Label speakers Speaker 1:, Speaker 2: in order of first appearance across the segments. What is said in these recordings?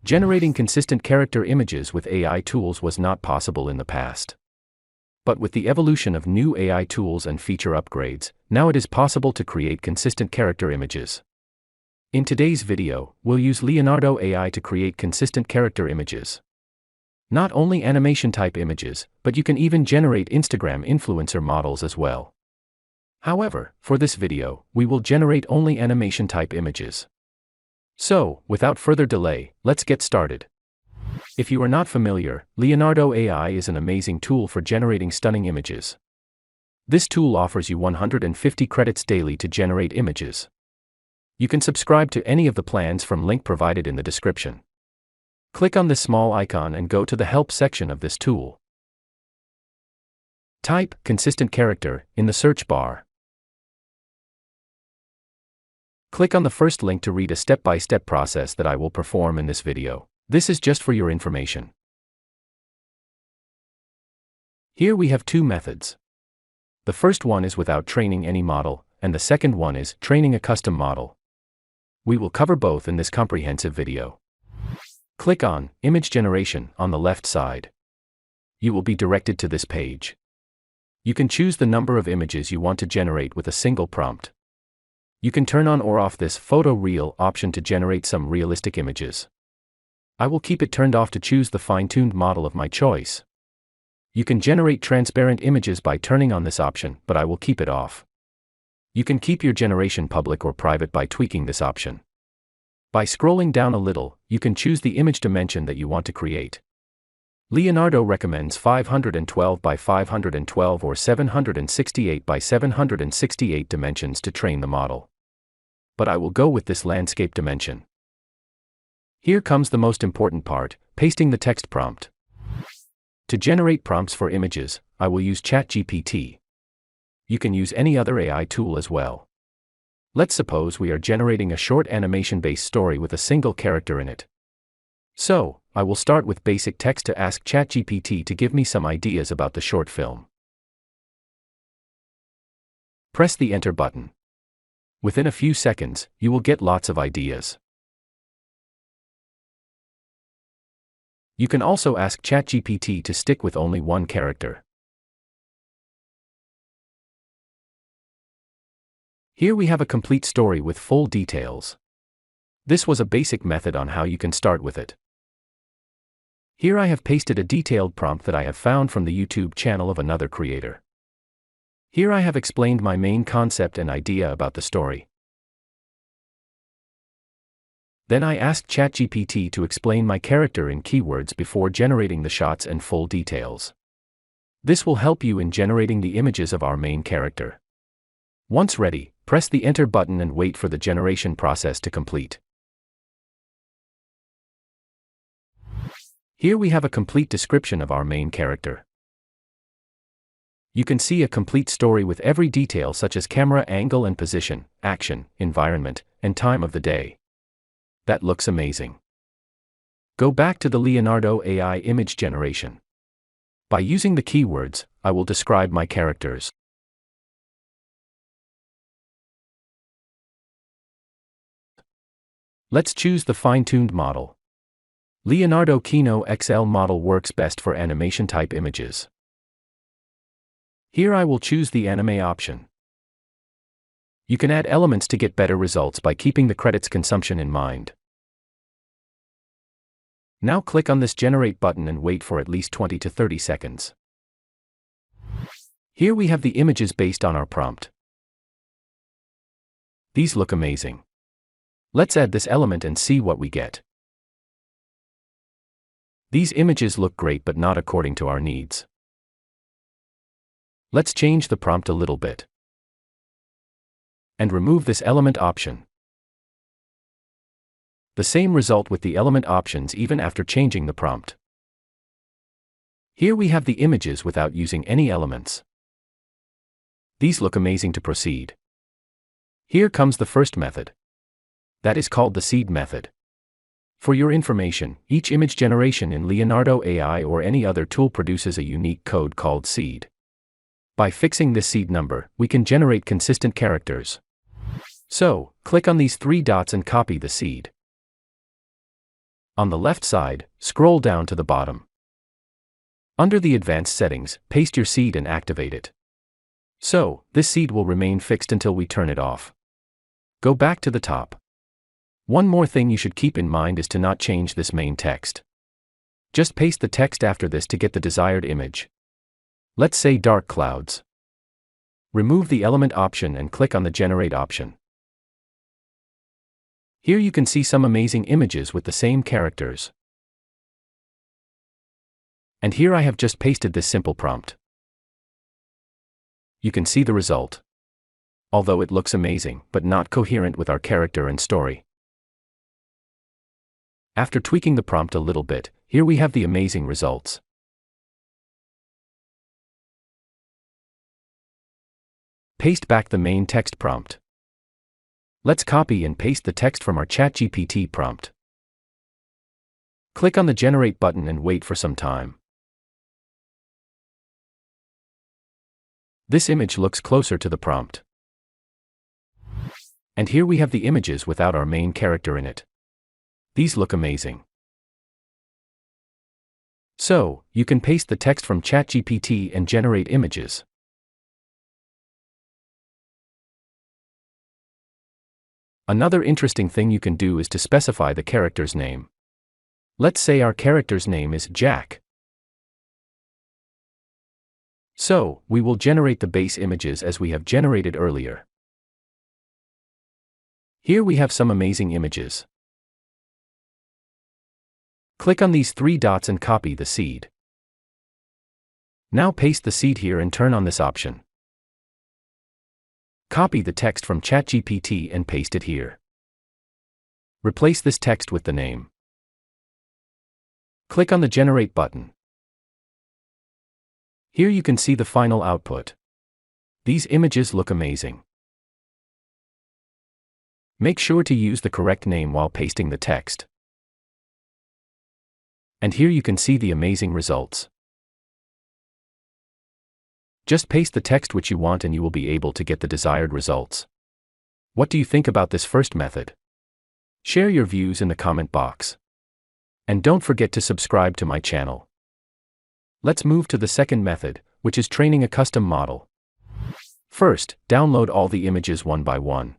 Speaker 1: Generating consistent character images with AI tools was not possible in the past. But with the evolution of new AI tools and feature upgrades, now it is possible to create consistent character images. In today's video, we'll use Leonardo AI to create consistent character images. Not only animation-type images, but you can even generate Instagram influencer models as well. However, for this video, we will generate only animation-type images. So, without further delay, let's get started. If you are not familiar, Leonardo AI is an amazing tool for generating stunning images. This tool offers you 150 credits daily to generate images. You can subscribe to any of the plans from link provided in the description. Click on this small icon and go to the help section of this tool. Type consistent character in the search bar. Click on the first link to read a step-by-step process that I will perform in this video. This is just for your information. Here we have two methods. The first one is without training any model, and the second one is training a custom model. We will cover both in this comprehensive video. Click on Image Generation on the left side. You will be directed to this page. You can choose the number of images you want to generate with a single prompt. You can turn on or off this Photo Real option to generate some realistic images. I will keep it turned off to choose the fine-tuned model of my choice. You can generate transparent images by turning on this option, but I will keep it off. You can keep your generation public or private by tweaking this option. By scrolling down a little, you can choose the image dimension that you want to create. Leonardo recommends 512 by 512 or 768 by 768 dimensions to train the model. But I will go with this landscape dimension. Here comes the most important part, pasting the text prompt. To generate prompts for images, I will use ChatGPT. You can use any other AI tool as well. Let's suppose we are generating a short animation-based story with a single character in it. So, I will start with basic text to ask ChatGPT to give me some ideas about the short film. Press the Enter button. Within a few seconds, you will get lots of ideas. You can also ask ChatGPT to stick with only one character. Here we have a complete story with full details. This was a basic method on how you can start with it. Here I have pasted a detailed prompt that I have found from the YouTube channel of another creator. Here I have explained my main concept and idea about the story. Then I asked ChatGPT to explain my character in keywords before generating the shots and full details. This will help you in generating the images of our main character. Once ready, press the Enter button and wait for the generation process to complete. Here we have a complete description of our main character. You can see a complete story with every detail such as camera angle and position, action, environment, and time of the day. That looks amazing. Go back to the Leonardo AI image generation. By using the keywords, I will describe my characters. Let's choose the fine-tuned model. Leonardo Kino XL model works best for animation-type images. Here I will choose the anime option. You can add elements to get better results by keeping the credits consumption in mind. Now click on this Generate button and wait for at least 20 to 30 seconds. Here we have the images based on our prompt. These look amazing. Let's add this element and see what we get. These images look great but not according to our needs. Let's change the prompt a little bit. And remove this element option. The same result with the element options even after changing the prompt. Here we have the images without using any elements. These look amazing to proceed. Here comes the first method. That is called the seed method. For your information, each image generation in Leonardo AI or any other tool produces a unique code called seed. By fixing this seed number, we can generate consistent characters. So, click on these three dots and copy the seed. On the left side, scroll down to the bottom. Under the advanced settings, paste your seed and activate it. So, this seed will remain fixed until we turn it off. Go back to the top. One more thing you should keep in mind is to not change this main text. Just paste the text after this to get the desired image. Let's say dark clouds. Remove the element option and click on the generate option. Here you can see some amazing images with the same characters. And here I have just pasted this simple prompt. You can see the result. Although it looks amazing, but not coherent with our character and story. After tweaking the prompt a little bit, here we have the amazing results. Paste back the main text prompt. Let's copy and paste the text from our ChatGPT prompt. Click on the Generate button and wait for some time. This image looks closer to the prompt. And here we have the images without our main character in it. These look amazing. So, you can paste the text from ChatGPT and generate images. Another interesting thing you can do is to specify the character's name. Let's say our character's name is Jack. So, we will generate the base images as we have generated earlier. Here we have some amazing images. Click on these three dots and copy the seed. Now paste the seed here and turn on this option. Copy the text from ChatGPT and paste it here. Replace this text with the name. Click on the Generate button. Here you can see the final output. These images look amazing. Make sure to use the correct name while pasting the text. And here you can see the amazing results. Just paste the text which you want and you will be able to get the desired results. What do you think about this first method? Share your views in the comment box. And don't forget to subscribe to my channel. Let's move to the second method, which is training a custom model. First, download all the images one by one.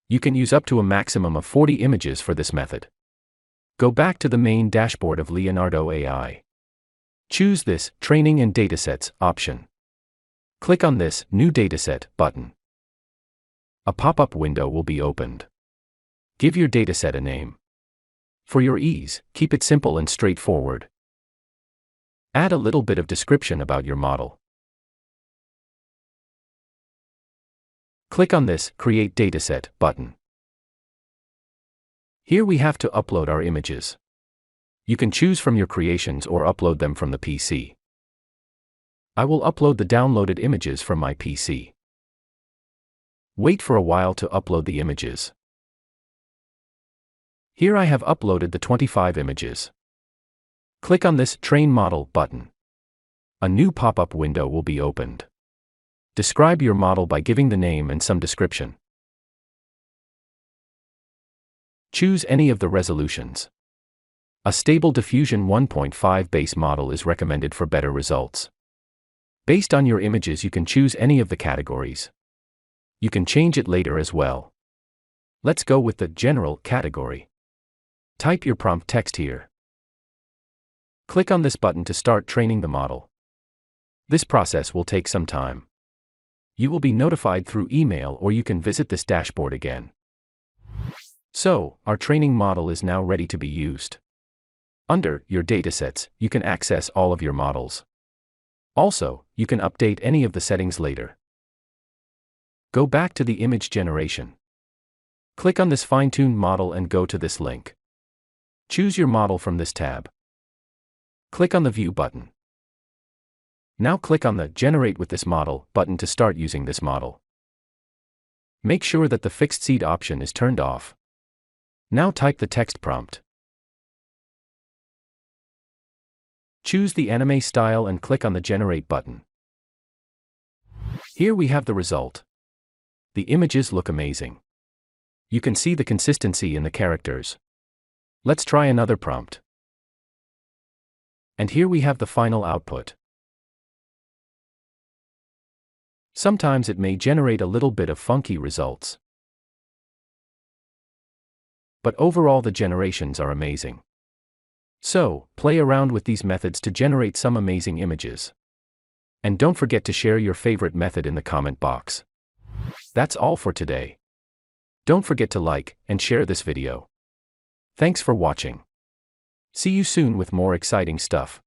Speaker 1: You can use up to a maximum of 40 images for this method. Go back to the main dashboard of Leonardo AI. Choose this Training and Datasets option. Click on this New Dataset button. A pop-up window will be opened. Give your dataset a name. For your ease, keep it simple and straightforward. Add a little bit of description about your model. Click on this Create Dataset button. Here we have to upload our images. You can choose from your creations or upload them from the PC. I will upload the downloaded images from my PC. Wait for a while to upload the images. Here I have uploaded the 25 images. Click on this Train Model button. A new pop-up window will be opened. Describe your model by giving the name and some description. Choose any of the resolutions. A Stable Diffusion 1.5 base model is recommended for better results. Based on your images you can choose any of the categories. You can change it later as well. Let's go with the General category. Type your prompt text here. Click on this button to start training the model. This process will take some time. You will be notified through email or you can visit this dashboard again. So, our training model is now ready to be used. Under Your Datasets, you can access all of your models. Also, you can update any of the settings later. Go back to the image generation. Click on this Fine-Tune Model and go to this link. Choose your model from this tab. Click on the View button. Now click on the Generate with this model button to start using this model. Make sure that the Fixed Seed option is turned off. Now type the text prompt. Choose the anime style and click on the Generate button. Here we have the result. The images look amazing. You can see the consistency in the characters. Let's try another prompt. And here we have the final output. Sometimes it may generate a little bit of funky results. But overall the generations are amazing. So, play around with these methods to generate some amazing images. And don't forget to share your favorite method in the comment box. That's all for today. Don't forget to like and share this video. Thanks for watching. See you soon with more exciting stuff.